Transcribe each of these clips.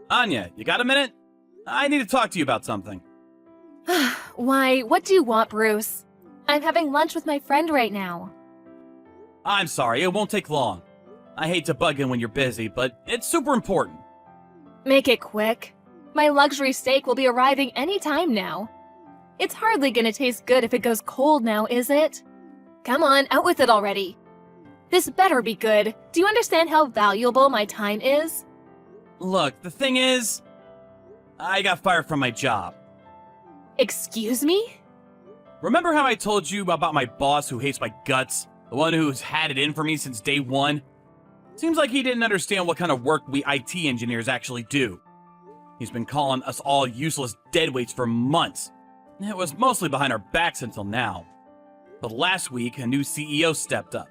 Anya, you got a minute? I need to talk to you about something. Why, what do you want, Bruce? I'm having lunch with my friend right now. I'm sorry, it won't take long. I hate to bug in when you're busy, but it's super important. Make it quick. My luxury steak will be arriving any time now. It's hardly gonna taste good if it goes cold now, is it? Come on, out with it already. This better be good. Do you understand how valuable my time is? Look, the thing is, I got fired from my job. Excuse me? Remember how I told you about my boss who hates my guts? The one who's had it in for me since day one? Seems like he didn't understand what kind of work we IT engineers actually do. He's been calling us all useless deadweights for months. It was mostly behind our backs until now. But last week, a new CEO stepped up.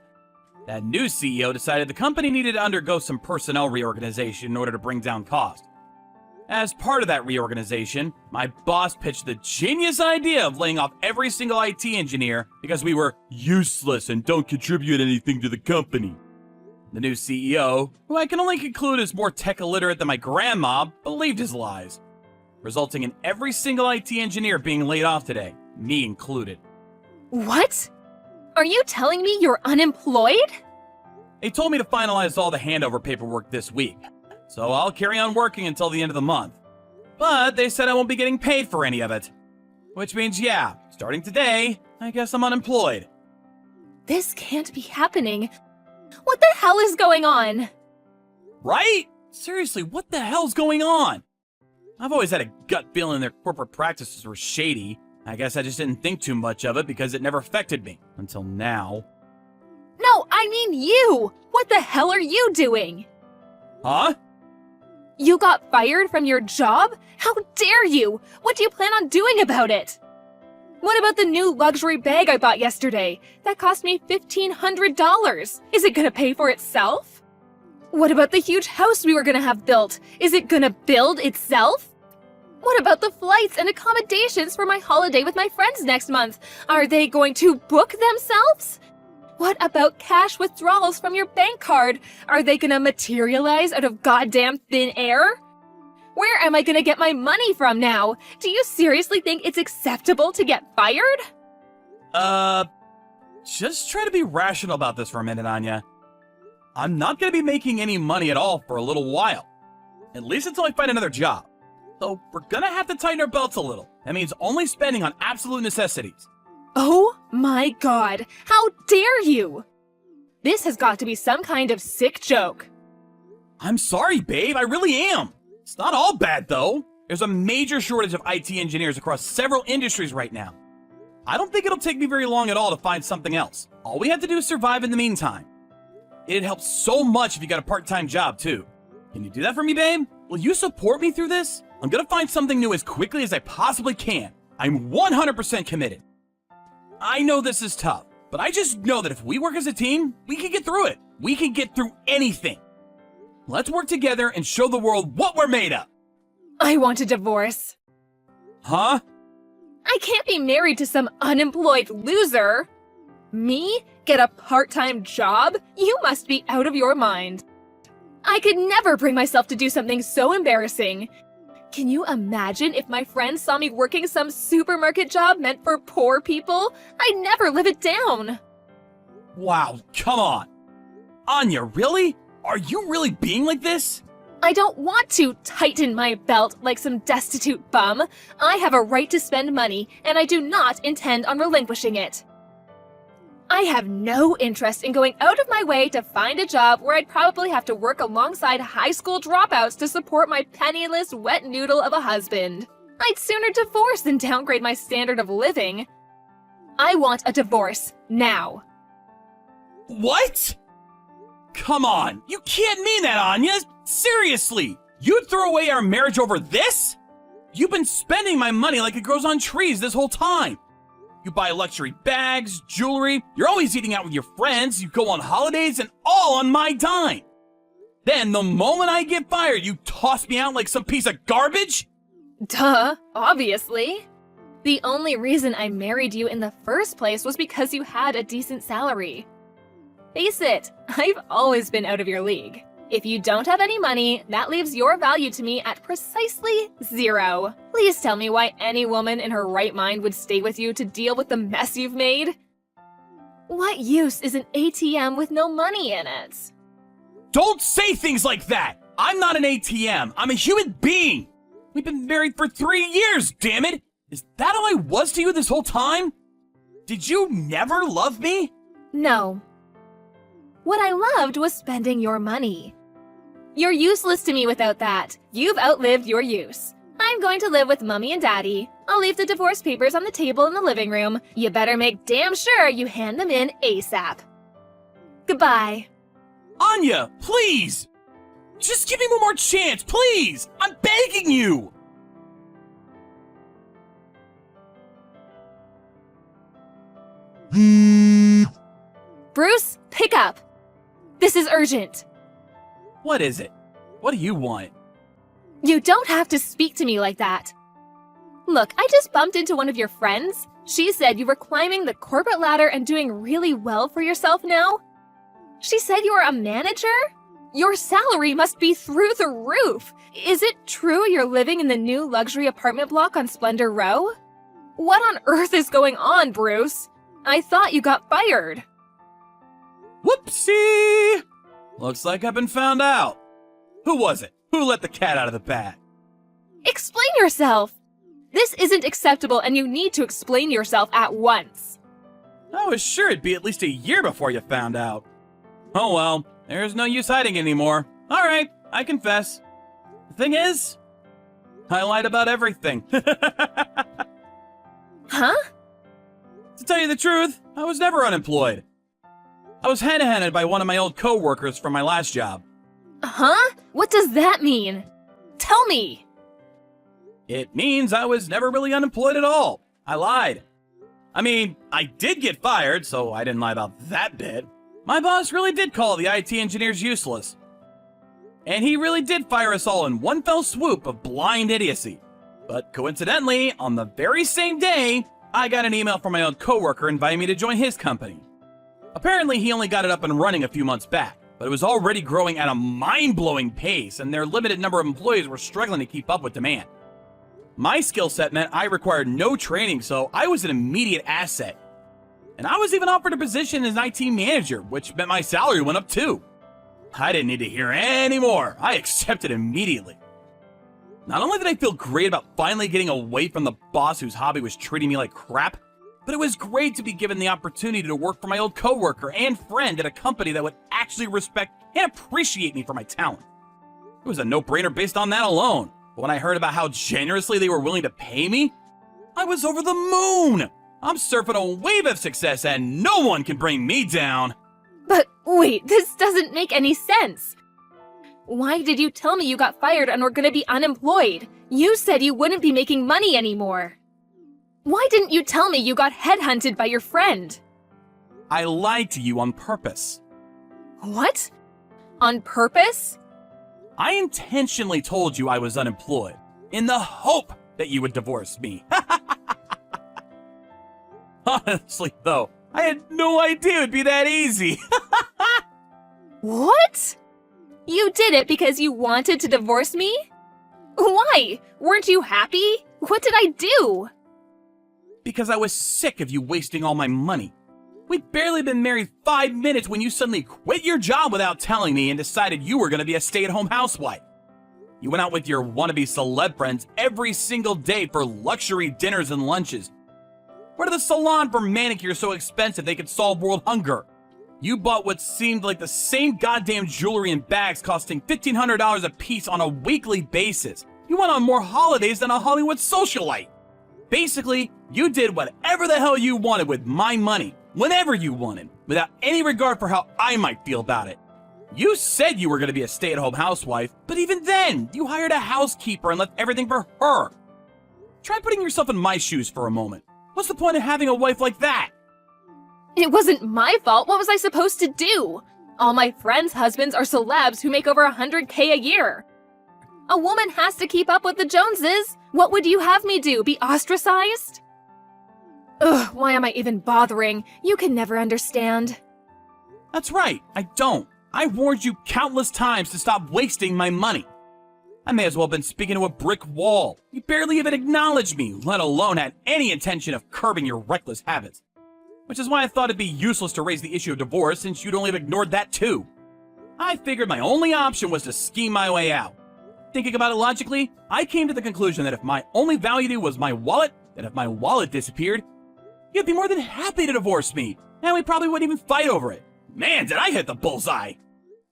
That new CEO decided the company needed to undergo some personnel reorganization in order to bring down costs. As part of that reorganization, my boss pitched the genius idea of laying off every single IT engineer because we were useless and don't contribute anything to the company. The new CEO, who I can only conclude is more tech illiterate than my grandma, believed his lies, resulting in every single IT engineer being laid off today, me included. What? Are you telling me you're unemployed? They told me to finalize all the handover paperwork this week, so I'll carry on working until the end of the month. But they said I won't be getting paid for any of it. Which means, yeah, starting today, I guess I'm unemployed. This can't be happening. What the hell is going on? Right? Seriously, what the hell's going on? I've always had a gut feeling their corporate practices were shady. I guess I just didn't think too much of it because it never affected me, until now. No, I mean you! What the hell are you doing? Huh? You got fired from your job? How dare you! What do you plan on doing about it? What about the new luxury bag I bought yesterday? That cost me $1,500. Is it gonna pay for itself? What about the huge house we were gonna have built? Is it gonna build itself? What about the flights and accommodations for my holiday with my friends next month? Are they going to book themselves? What about cash withdrawals from your bank card? Are they gonna materialize out of goddamn thin air? Where am I gonna get my money from now? Do you seriously think it's acceptable to get fired? Just try to be rational about this for a minute, Anya. I'm not gonna be making any money at all for a little while. At least until I find another job. So we're gonna have to tighten our belts a little. That means only spending on absolute necessities. Oh my god, how dare you! This has got to be some kind of sick joke. I'm sorry, babe, I really am. It's not all bad, though. There's a major shortage of IT engineers across several industries right now. I don't think it'll take me very long at all to find something else. All we have to do is survive in the meantime. It'd help so much if you got a part-time job, too. Can you do that for me, babe? Will you support me through this? I'm gonna find something new as quickly as I possibly can. I'm 100% committed. I know this is tough, but I just know that if we work as a team, we can get through it. We can get through anything. Let's work together and show the world what we're made of. I want a divorce. Huh? I can't be married to some unemployed loser. Me? Get a part-time job? You must be out of your mind. I could never bring myself to do something so embarrassing. Can you imagine if my friends saw me working some supermarket job meant for poor people? I'd never live it down. Wow, come on. Anya, really? Are you really being like this? I don't want to tighten my belt like some destitute bum. I have a right to spend money, and I do not intend on relinquishing it. I have no interest in going out of my way to find a job where I'd probably have to work alongside high school dropouts to support my penniless wet noodle of a husband. I'd sooner divorce than downgrade my standard of living. I want a divorce, now. What? Come on, you can't mean that, Anya. Seriously, you'd throw away our marriage over this? You've been spending my money like it grows on trees this whole time. You buy luxury bags, jewelry, you're always eating out with your friends, you go on holidays, and all on my dime. Then, the moment I get fired, you toss me out like some piece of garbage? Duh, obviously. The only reason I married you in the first place was because you had a decent salary. Face it, I've always been out of your league. If you don't have any money, that leaves your value to me at precisely 0. Please tell me why any woman in her right mind would stay with you to deal with the mess you've made. What use is an ATM with no money in it? Don't say things like that! I'm not an ATM. I'm a human being. We've been married for 3 years, damn it! Is that all I was to you this whole time? Did you never love me? No. What I loved was spending your money. You're useless to me without that. You've outlived your use. I'm going to live with Mummy and Daddy. I'll leave the divorce papers on the table in the living room. You better make damn sure you hand them in ASAP. Goodbye. Anya, please! Just give me one more chance, please! I'm begging you! Bruce, pick up. This is urgent. What is it? What do you want? You don't have to speak to me like that. Look, I just bumped into one of your friends. She said you were climbing the corporate ladder and doing really well for yourself now. She said you are a manager? Your salary must be through the roof. Is it true you're living in the new luxury apartment block on Splendor Row? What on earth is going on, Bruce? I thought you got fired. Whoopsie! Looks like I've been found out. Who was it? Who let the cat out of the bag? Explain yourself. This isn't acceptable and you need to explain yourself at once. I was sure it'd be at least a year before you found out. Oh well, there's no use hiding anymore. Alright, I confess. The thing is, I lied about everything. Huh? To tell you the truth, I was never unemployed. I was headhunted by one of my old co-workers from my last job. Huh? What does that mean? Tell me. It means I was never really unemployed at all. I lied. I mean, I did get fired, so I didn't lie about that bit. My boss really did call the IT engineers useless. And he really did fire us all in one fell swoop of blind idiocy. But coincidentally, on the very same day, I got an email from my old coworker inviting me to join his company. Apparently, he only got it up and running a few months back, but it was already growing at a mind-blowing pace, and their limited number of employees were struggling to keep up with demand. My skill set meant I required no training, so I was an immediate asset. And I was even offered a position as an IT manager, which meant my salary went up too. I didn't need to hear any more. I accepted immediately. Not only did I feel great about finally getting away from the boss whose hobby was treating me like crap, but it was great to be given the opportunity to work for my old coworker and friend at a company that would actually respect and appreciate me for my talent. It was a no-brainer based on that alone. But when I heard about how generously they were willing to pay me, I was over the moon. I'm surfing a wave of success and no one can bring me down. But wait, this doesn't make any sense. Why did you tell me you got fired and were gonna be unemployed? You said you wouldn't be making money anymore. Why didn't you tell me you got headhunted by your friend? I lied to you on purpose. What? On purpose? I intentionally told you I was unemployed, in the hope that you would divorce me. Honestly, though, I had no idea it'd be that easy. What? You did it because you wanted to divorce me? Why? Weren't you happy? What did I do? Because I was sick of you wasting all my money. We'd barely been married 5 minutes when you suddenly quit your job without telling me and decided you were going to be a stay-at-home housewife. You went out with your wannabe celeb friends every single day for luxury dinners and lunches. Went to the salon for manicures so expensive they could solve world hunger. You bought what seemed like the same goddamn jewelry and bags costing $1,500 a piece on a weekly basis. You went on more holidays than a Hollywood socialite. Basically, you did whatever the hell you wanted with my money, whenever you wanted, without any regard for how I might feel about it. You said you were going to be a stay-at-home housewife, but even then, you hired a housekeeper and left everything for her. Try putting yourself in my shoes for a moment. What's the point of having a wife like that? It wasn't my fault. What was I supposed to do? All my friends' husbands are celebs who make over $100K a year. A woman has to keep up with the Joneses. What would you have me do? Be ostracized? Ugh, why am I even bothering? You can never understand. That's right, I don't. I warned you countless times to stop wasting my money. I may as well have been speaking to a brick wall. You barely even acknowledged me, let alone had any intention of curbing your reckless habits. Which is why I thought it'd be useless to raise the issue of divorce since you'd only have ignored that too. I figured my only option was to scheme my way out. Thinking about it logically, I came to the conclusion that if my only value to you was my wallet, then if my wallet disappeared, you'd be more than happy to divorce me, and we probably wouldn't even fight over it. Man, did I hit the bullseye!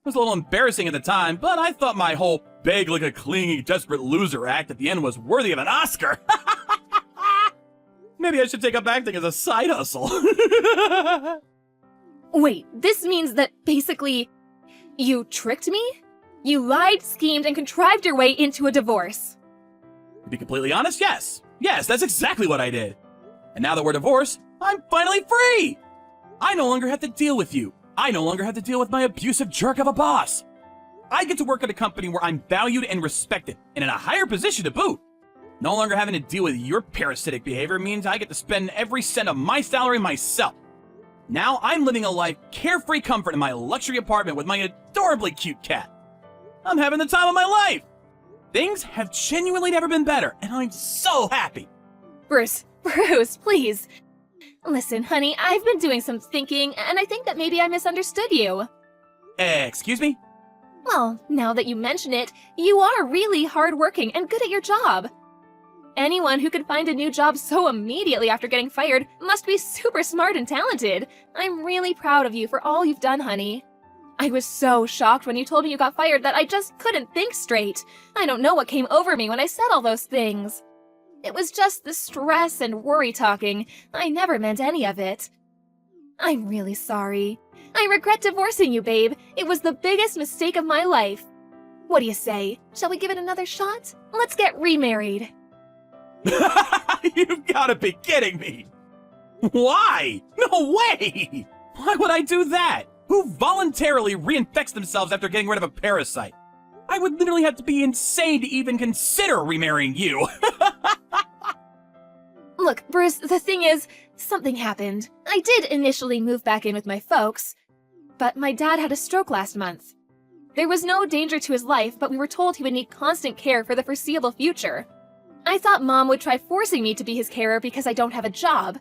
It was a little embarrassing at the time, but I thought my whole beg like a clingy, desperate loser act at the end was worthy of an Oscar. Maybe I should take up acting as a side hustle. Wait, this means that basically you tricked me? You lied, schemed, and contrived your way into a divorce. To be completely honest, yes. Yes, that's exactly what I did. And now that we're divorced, I'm finally free! I no longer have to deal with you. I no longer have to deal with my abusive jerk of a boss. I get to work at a company where I'm valued and respected, and in a higher position to boot. No longer having to deal with your parasitic behavior means I get to spend every cent of my salary myself. Now I'm living a life carefree comfort in my luxury apartment with my adorably cute cat. I'm having the time of my life. Things have genuinely never been better, and I'm so happy. Bruce, please. Listen, honey, I've been doing some thinking, and I think that maybe I misunderstood you. Excuse me? Well, now that you mention it, you are really hardworking and good at your job. Anyone who could find a new job so immediately after getting fired must be super smart and talented. I'm really proud of you for all you've done, honey. I was so shocked when you told me you got fired that I just couldn't think straight. I don't know what came over me when I said all those things. It was just the stress and worry talking. I never meant any of it. I'm really sorry. I regret divorcing you, babe. It was the biggest mistake of my life. What do you say? Shall we give it another shot? Let's get remarried. You've got to be kidding me! Why? No way! Why would I do that? Who voluntarily reinfects themselves after getting rid of a parasite? I would literally have to be insane to even consider remarrying you. Look, Bruce, the thing is, something happened. I did initially move back in with my folks, but my dad had a stroke last month. There was no danger to his life, but we were told he would need constant care for the foreseeable future. I thought Mom would try forcing me to be his carer because I don't have a job.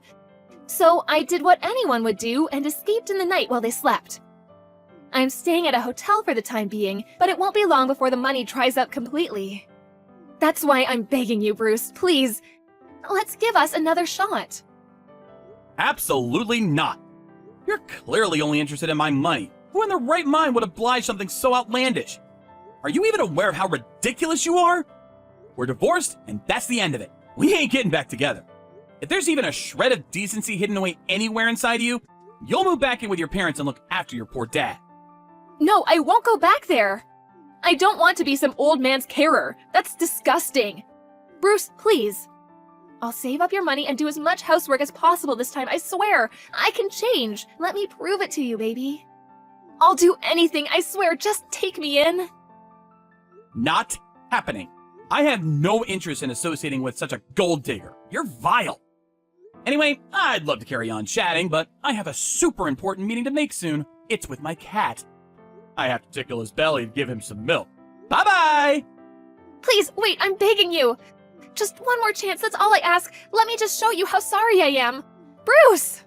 So I did what anyone would do and escaped in the night while they slept. I'm staying at a hotel for the time being, but it won't be long before the money dries up completely. That's why I'm begging you, Bruce, please, let's give us another shot. Absolutely not. You're clearly only interested in my money. Who in their right mind would oblige something so outlandish? Are you even aware of how ridiculous you are? We're divorced, and that's the end of it. We ain't getting back together. If there's even a shred of decency hidden away anywhere inside you, you'll move back in with your parents and look after your poor dad. No, I won't go back there. I don't want to be some old man's carer. That's disgusting. Bruce, please. I'll save up your money and do as much housework as possible this time, I swear. I can change. Let me prove it to you, baby. I'll do anything, I swear. Just take me in. Not happening. I have no interest in associating with such a gold digger. You're vile. Anyway, I'd love to carry on chatting, but I have a super important meeting to make soon. It's with my cat. I have to tickle his belly to give him some milk. Bye-bye! Please, wait, I'm begging you. Just one more chance, that's all I ask. Let me just show you how sorry I am. Bruce!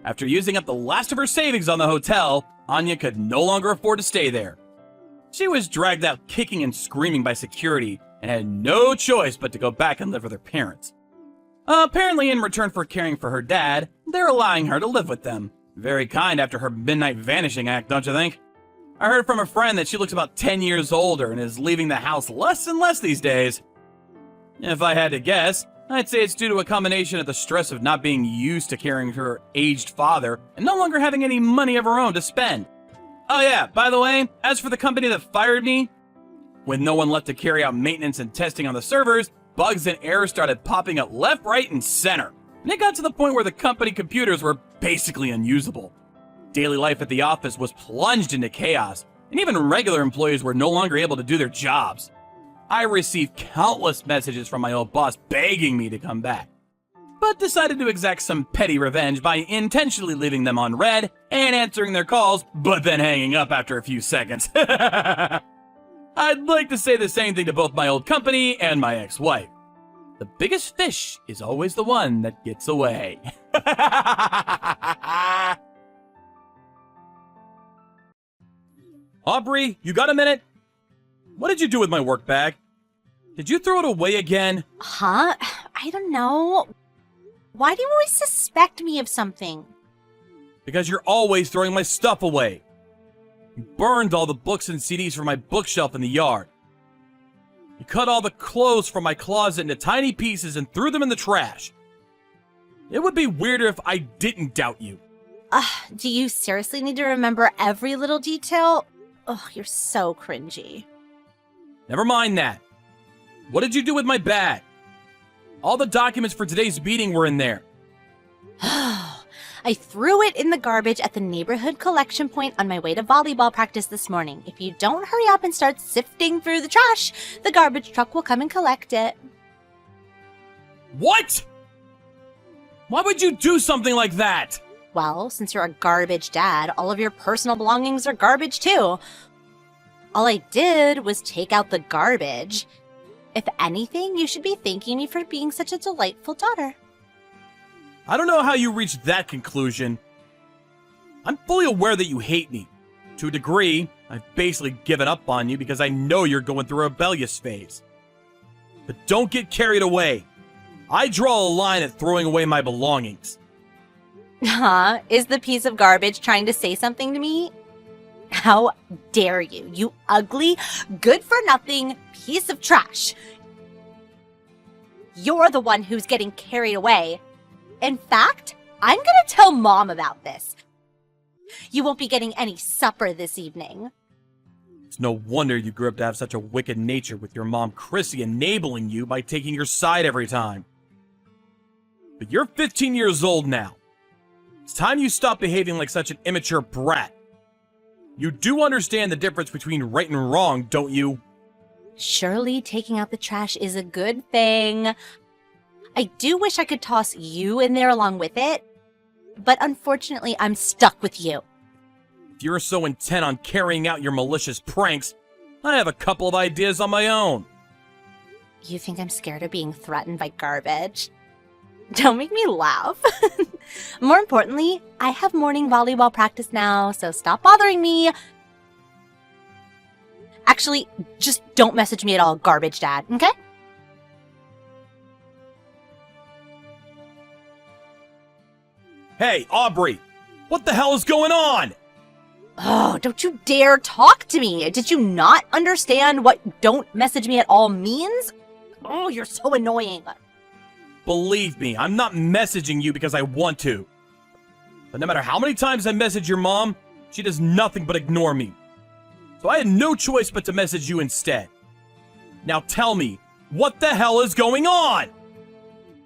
After using up the last of her savings on the hotel, Anya could no longer afford to stay there. She was dragged out kicking and screaming by security and had no choice but to go back and live with her parents. Apparently, in return for caring for her dad, they're allowing her to live with them. Very kind after her midnight vanishing act, don't you think? I heard from a friend that she looks about 10 years older and is leaving the house less and less these days. If I had to guess, I'd say it's due to a combination of the stress of not being used to caring for her aged father and no longer having any money of her own to spend. Oh yeah, by the way, as for the company that fired me, with no one left to carry out maintenance and testing on the servers, bugs and errors started popping up left, right, and center. And it got to the point where the company computers were basically unusable. Daily life at the office was plunged into chaos, and even regular employees were no longer able to do their jobs. I received countless messages from my old boss begging me to come back. but decided to exact some petty revenge by intentionally leaving them on red and answering their calls, but then hanging up after a few seconds. I'd like to say the same thing to both my old company and my ex-wife. The biggest fish is always the one that gets away. Aubrey, you got a minute? What did you do with my work bag? Did you throw it away again? Huh? I don't know. Why do you always suspect me of something? Because you're always throwing my stuff away. You burned all the books and CDs from my bookshelf in the yard. You cut all the clothes from my closet into tiny pieces and threw them in the trash. It would be weirder if I didn't doubt you. Do you seriously need to remember every little detail? Oh, you're so cringy. Never mind that. What did you do with my bag? All the documents for today's meeting were in there. I threw it in the garbage at the neighborhood collection point on my way to volleyball practice this morning. If you don't hurry up and start sifting through the trash, the garbage truck will come and collect it. What? Why would you do something like that? Well, since you're a garbage dad, all of your personal belongings are garbage too. All I did was take out the garbage. If anything, you should be thanking me for being such a delightful daughter. I don't know how you reached that conclusion. I'm fully aware that you hate me. To a degree, I've basically given up on you because I know you're going through a rebellious phase. But don't get carried away. I draw a line at throwing away my belongings. Huh? Is the piece of garbage trying to say something to me? How dare you, you ugly, good-for-nothing piece of trash. You're the one who's getting carried away. In fact, I'm gonna tell Mom about this. You won't be getting any supper this evening. It's no wonder you grew up to have such a wicked nature with your mom Chrissy enabling you by taking your side every time. But you're 15 years old now. It's time you stop behaving like such an immature brat. You do understand the difference between right and wrong, don't you? Surely taking out the trash is a good thing. I do wish I could toss you in there along with it, but unfortunately I'm stuck with you. If you're so intent on carrying out your malicious pranks, I have a couple of ideas on my own. You think I'm scared of being threatened by garbage? Don't make me laugh. More importantly, I have morning volleyball practice now, so stop bothering me. Actually, just don't message me at all, garbage dad, okay? Hey, Aubrey! What the hell is going on? Oh, don't you dare talk to me! Did you not understand what don't message me at all means? Oh, you're so annoying. Believe me, I'm not messaging you because I want to. But no matter how many times I message your mom, she does nothing but ignore me. So I had no choice but to message you instead. Now tell me, what the hell is going on?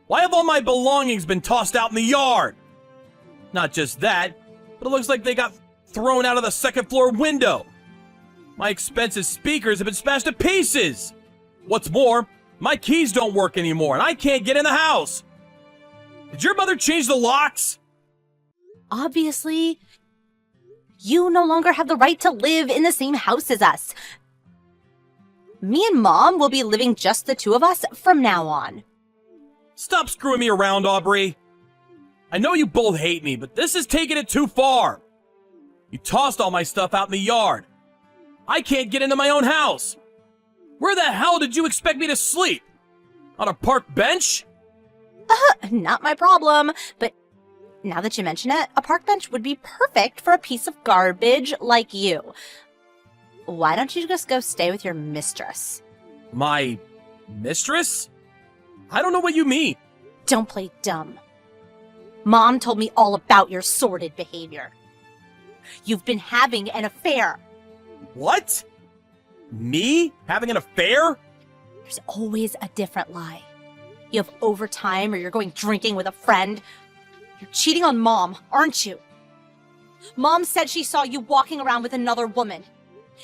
Why have all my belongings been tossed out in the yard? Not just that, but it looks like they got thrown out of the second floor window. My expensive speakers have been smashed to pieces. What's more, my keys don't work anymore and I can't get in the house. Did your mother change the locks? Obviously, you no longer have the right to live in the same house as us. Me and Mom will be living just the two of us from now on. Stop screwing me around, Aubrey. I know you both hate me, but this is taking it too far. You tossed all my stuff out in the yard. I can't get into my own house. Where the hell did you expect me to sleep? On a park bench? Not my problem, but now that you mention it, a park bench would be perfect for a piece of garbage like you. Why don't you just go stay with your mistress? My mistress? I don't know what you mean. Don't play dumb. Mom told me all about your sordid behavior. You've been having an affair. What? Me? Having an affair? There's always a different lie. You have overtime or you're going drinking with a friend. You're cheating on Mom, aren't you? Mom said she saw you walking around with another woman.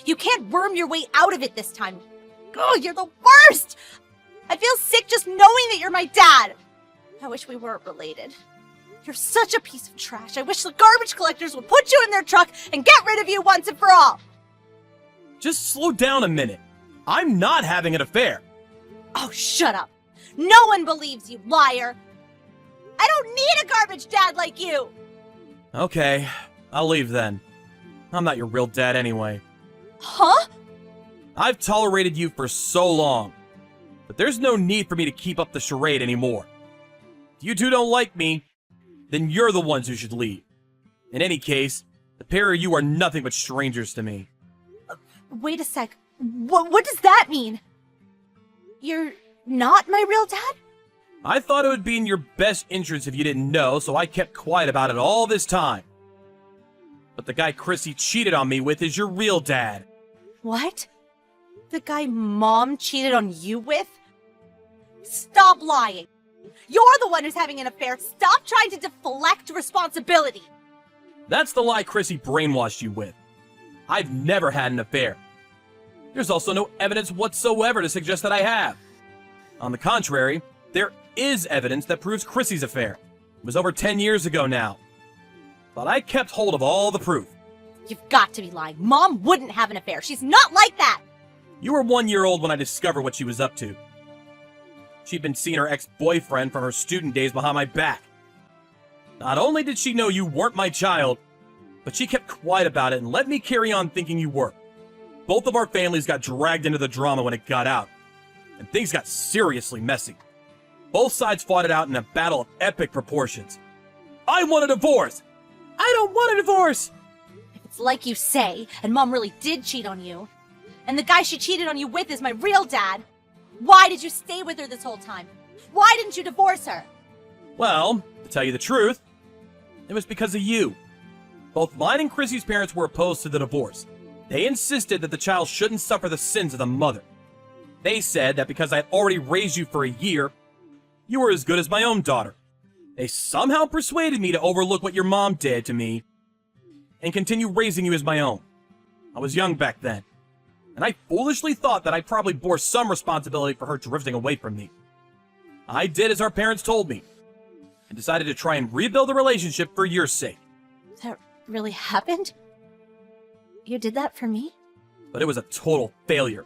You can't worm your way out of it this time. Oh, you're the worst! I feel sick just knowing that you're my dad. I wish we weren't related. You're such a piece of trash. I wish the garbage collectors would put you in their truck and get rid of you once and for all. Just slow down a minute. I'm not having an affair. Oh, shut up. No one believes you, liar. I don't need a garbage dad like you. Okay, I'll leave then. I'm not your real dad anyway. Huh? I've tolerated you for so long, but there's no need for me to keep up the charade anymore. If you two don't like me, then you're the ones who should leave. In any case, the pair of you are nothing but strangers to me. Wait a sec. What does that mean? You're not my real dad? I thought it would be in your best interest if you didn't know, so I kept quiet about it all this time. But the guy Chrissy cheated on me with is your real dad. What? The guy Mom cheated on you with? Stop lying. You're the one who's having an affair. Stop trying to deflect responsibility. That's the lie Chrissy brainwashed you with. I've never had an affair. There's also no evidence whatsoever to suggest that I have. On the contrary, there is evidence that proves Chrissy's affair. It was over 10 years ago now. But I kept hold of all the proof. You've got to be lying. Mom wouldn't have an affair. She's not like that. You were 1 year old when I discovered what she was up to. She'd been seeing her ex-boyfriend from her student days behind my back. Not only did she know you weren't my child, but she kept quiet about it and let me carry on thinking you were. Both of our families got dragged into the drama when it got out, and things got seriously messy. Both sides fought it out in a battle of epic proportions. I want a divorce! I don't want a divorce! If it's like you say, and Mom really did cheat on you, and the guy she cheated on you with is my real dad, why did you stay with her this whole time? Why didn't you divorce her? Well, to tell you the truth, it was because of you. Both mine and Chrissy's parents were opposed to the divorce. They insisted that the child shouldn't suffer the sins of the mother. They said that because I had already raised you for a year, you were as good as my own daughter. They somehow persuaded me to overlook what your mom did to me and continue raising you as my own. I was young back then, and I foolishly thought that I probably bore some responsibility for her drifting away from me. I did as our parents told me, and decided to try and rebuild the relationship for your sake. That really happened? You did that for me? But it was a total failure.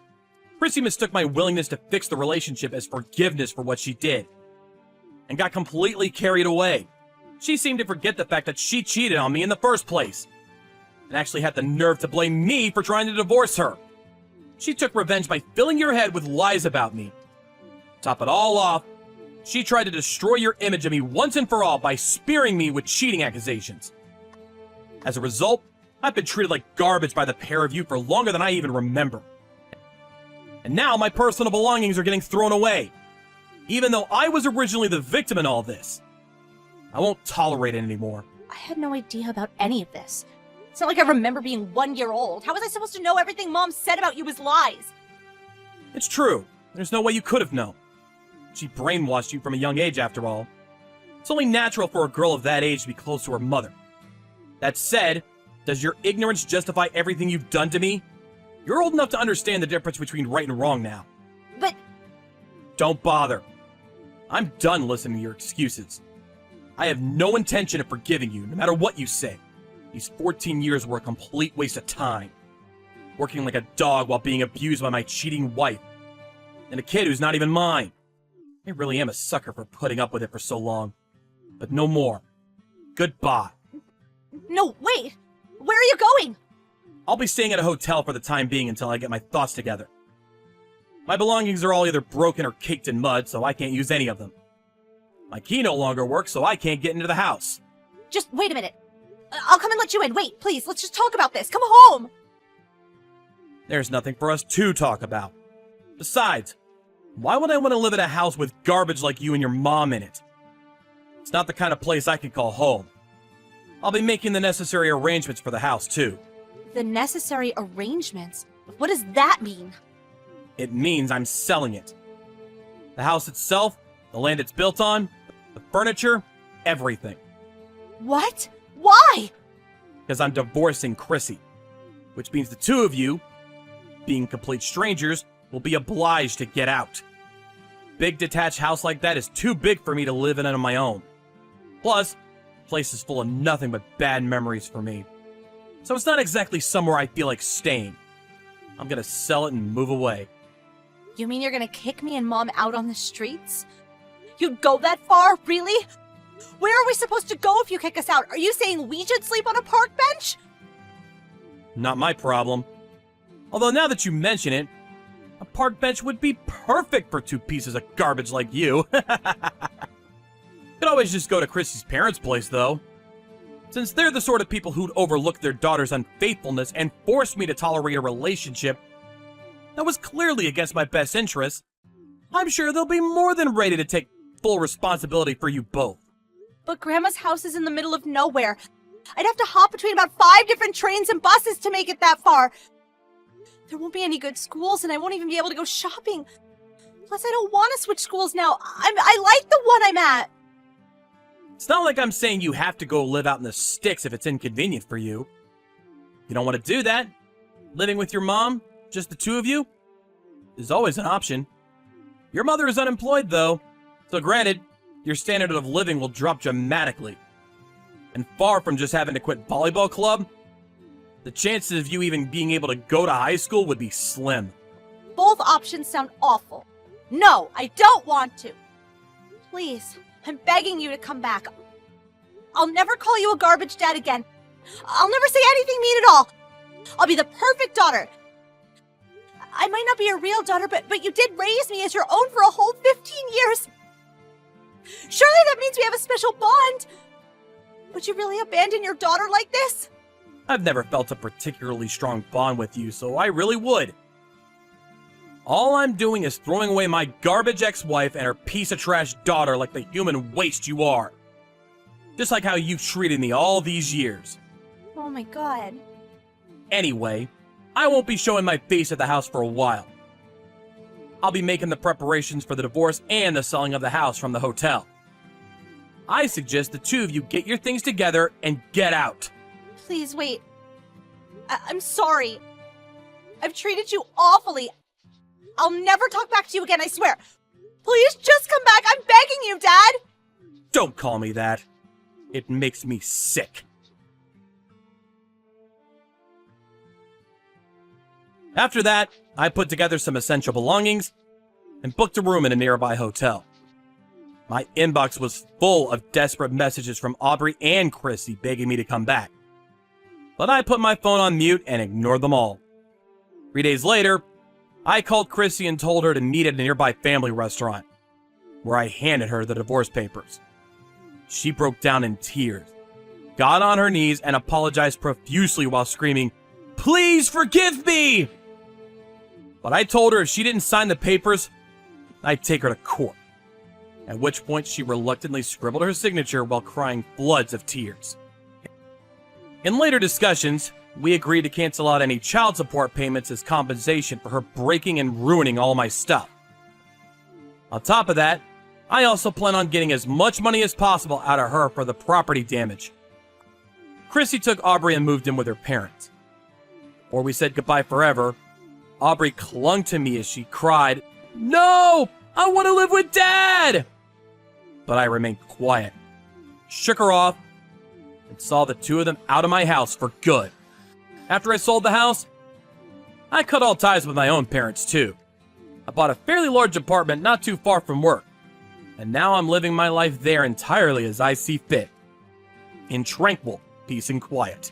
Chrissy mistook my willingness to fix the relationship as forgiveness for what she did, and got completely carried away. She seemed to forget the fact that she cheated on me in the first place, and actually had the nerve to blame me for trying to divorce her. She took revenge by filling your head with lies about me. Top it all off, she tried to destroy your image of me once and for all by spearing me with cheating accusations. As a result, I've been treated like garbage by the pair of you for longer than I even remember. And now my personal belongings are getting thrown away, even though I was originally the victim in all this. I won't tolerate it anymore. I had no idea about any of this. It's not like I remember being 1 year old. How was I supposed to know everything Mom said about you was lies? It's true. There's no way you could have known. She brainwashed you from a young age, after all. It's only natural for a girl of that age to be close to her mother. That said, does your ignorance justify everything you've done to me? You're old enough to understand the difference between right and wrong now. But Don't bother. I'm done listening to your excuses. I have no intention of forgiving you, no matter what you say. These 14 years were a complete waste of time. Working like a dog while being abused by my cheating wife. And a kid who's not even mine. I really am a sucker for putting up with it for so long. But no more. Goodbye. no, wait! Where are you going? I'll be staying at a hotel for the time being until I get my thoughts together. My belongings are all either broken or caked in mud, so I can't use any of them. My key no longer works, so I can't get into the house. Just wait a minute. I'll come and let you in. Wait, please, let's just talk about this. Come home! There's nothing for us to talk about. Besides, why would I want to live in a house with garbage like you and your mom in it? It's not the kind of place I can call home. I'll be making the necessary arrangements for the house, too. The necessary arrangements? What does that mean? It means I'm selling it. The house itself, the land it's built on, the furniture, everything. What? Why? Because I'm divorcing Chrissy. Which means the two of you, being complete strangers, will be obliged to get out. big detached house like that is too big for me to live in on my own. Plus, the place is full of nothing but bad memories for me. So it's not exactly somewhere I feel like staying. I'm gonna sell it and move away. You mean you're gonna kick me and Mom out on the streets? You'd go that far? Really? Where are we supposed to go if you kick us out? Are you saying we should sleep on a park bench? Not my problem. Although now that you mention it, a park bench would be perfect for two pieces of garbage like you. Could always just go to Chrissy's parents' place, though. Since they're the sort of people who'd overlook their daughter's unfaithfulness and force me to tolerate a relationship that was clearly against my best interests, I'm sure they'll be more than ready to take full responsibility for you both. But Grandma's house is in the middle of nowhere. I'd have to hop between about 5 different trains and buses to make it that far. There won't be any good schools, and I won't even be able to go shopping. Plus, I don't want to switch schools now. I like the one I'm at. It's not like I'm saying you have to go live out in the sticks if it's inconvenient for you. You don't want to do that? Living with your mom, just the two of you, is always an option. Your mother is unemployed, though, so granted, your standard of living will drop dramatically. And far from just having to quit volleyball club, the chances of you even being able to go to high school would be slim. Both options sound awful. No, I don't want to. Please, I'm begging you to come back. I'll never call you a garbage dad again. I'll never say anything mean at all. I'll be the perfect daughter. I might not be a real daughter, but you did raise me as your own for a whole 15 years. Surely that means we have a special bond. Would you really abandon your daughter like this? I've never felt a particularly strong bond with you, so I really would. All I'm doing is throwing away my garbage ex-wife and her piece of trash daughter like the human waste you are. Just like how you've treated me all these years. Oh my god. Anyway, I won't be showing my face at the house for a while. I'll be making the preparations for the divorce and the selling of the house from the hotel. I suggest the two of you get your things together and get out. Please wait. I'm sorry. I've treated you awfully. I'll never talk back to you again, I swear. Please just come back. I'm begging you, Dad. Don't call me that. It makes me sick. After that, I put together some essential belongings and booked a room in a nearby hotel. My inbox was full of desperate messages from Aubrey and Chrissy begging me to come back. But I put my phone on mute and ignored them all. 3 days later, I called Chrissy and told her to meet at a nearby family restaurant, where I handed her the divorce papers. She broke down in tears, got on her knees, and apologized profusely while screaming, "Please forgive me!" But I told her if she didn't sign the papers, I'd take her to court. At which point she reluctantly scribbled her signature while crying floods of tears. In later discussions, we agreed to cancel out any child support payments as compensation for her breaking and ruining all my stuff. On top of that, I also plan on getting as much money as possible out of her for the property damage. Chrissy took Aubrey and moved in with her parents. Before we said goodbye forever, Aubrey clung to me as she cried, "No! I want to live with Dad!" But I remained quiet, shook her off, and saw the two of them out of my house for good. After I sold the house, I cut all ties with my own parents too. I bought a fairly large apartment not too far from work, and now I'm living my life there entirely as I see fit, in tranquil peace and quiet.